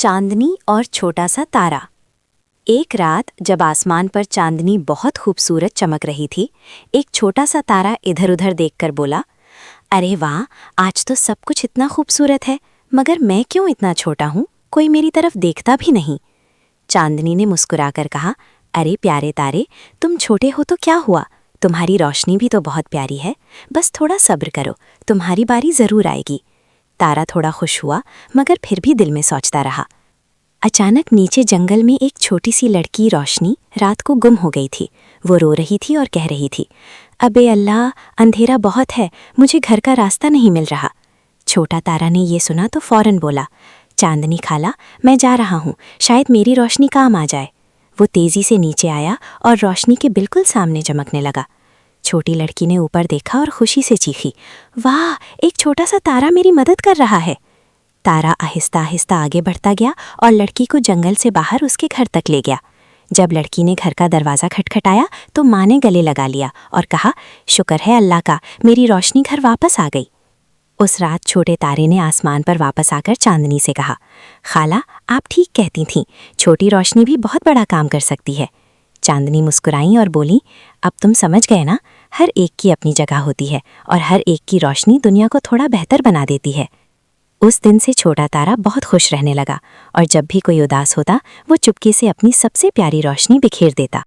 चांदनी और छोटा सा तारा। एक रात जब आसमान पर चांदनी बहुत खूबसूरत चमक रही थी, एक छोटा सा तारा इधर उधर देखकर बोला, अरे वाह, आज तो सब कुछ इतना खूबसूरत है, मगर मैं क्यों इतना छोटा हूँ, कोई मेरी तरफ देखता भी नहीं। चांदनी ने मुस्कुराकर कहा, अरे प्यारे तारे, तुम छोटे हो तो क्या हुआ, तुम्हारी रोशनी भी तो बहुत प्यारी है, बस थोड़ा सब्र करो, तुम्हारी बारी जरूर आएगी। तारा थोड़ा खुश हुआ, मगर फिर भी दिल में सोचता रहा। अचानक नीचे जंगल में एक छोटी सी लड़की रोशनी रात को गुम हो गई थी। वो रो रही थी और कह रही थी, अबे अल्लाह, अंधेरा बहुत है, मुझे घर का रास्ता नहीं मिल रहा। छोटा तारा ने ये सुना तो फौरन बोला, चांदनी खाला, मैं जा रहा हूँ, शायद मेरी रोशनी काम आ जाए। वो तेजी से नीचे आया और रोशनी के बिल्कुल सामने चमकने लगा। छोटी लड़की ने ऊपर देखा और खुशी से चीखी, वाह, एक छोटा सा तारा मेरी मदद कर रहा है। तारा आहिस्ता आहिस्ता आगे बढ़ता गया और लड़की को जंगल से बाहर उसके घर तक ले गया। जब लड़की ने घर का दरवाज़ा खटखटाया तो माँ ने गले लगा लिया और कहा, शुक्र है अल्लाह का, मेरी रोशनी घर वापस आ गई। उस रात छोटे तारे ने आसमान पर वापस आकर चांदनी से कहा, खाला, आप ठीक कहती थीं, छोटी रोशनी भी बहुत बड़ा काम कर सकती है। चांदनी मुस्कुराई और बोली, अब तुम समझ गए ना, हर एक की अपनी जगह होती है और हर एक की रोशनी दुनिया को थोड़ा बेहतर बना देती है। उस दिन से छोटा तारा बहुत खुश रहने लगा और जब भी कोई उदास होता, वो चुपके से अपनी सबसे प्यारी रोशनी बिखेर देता।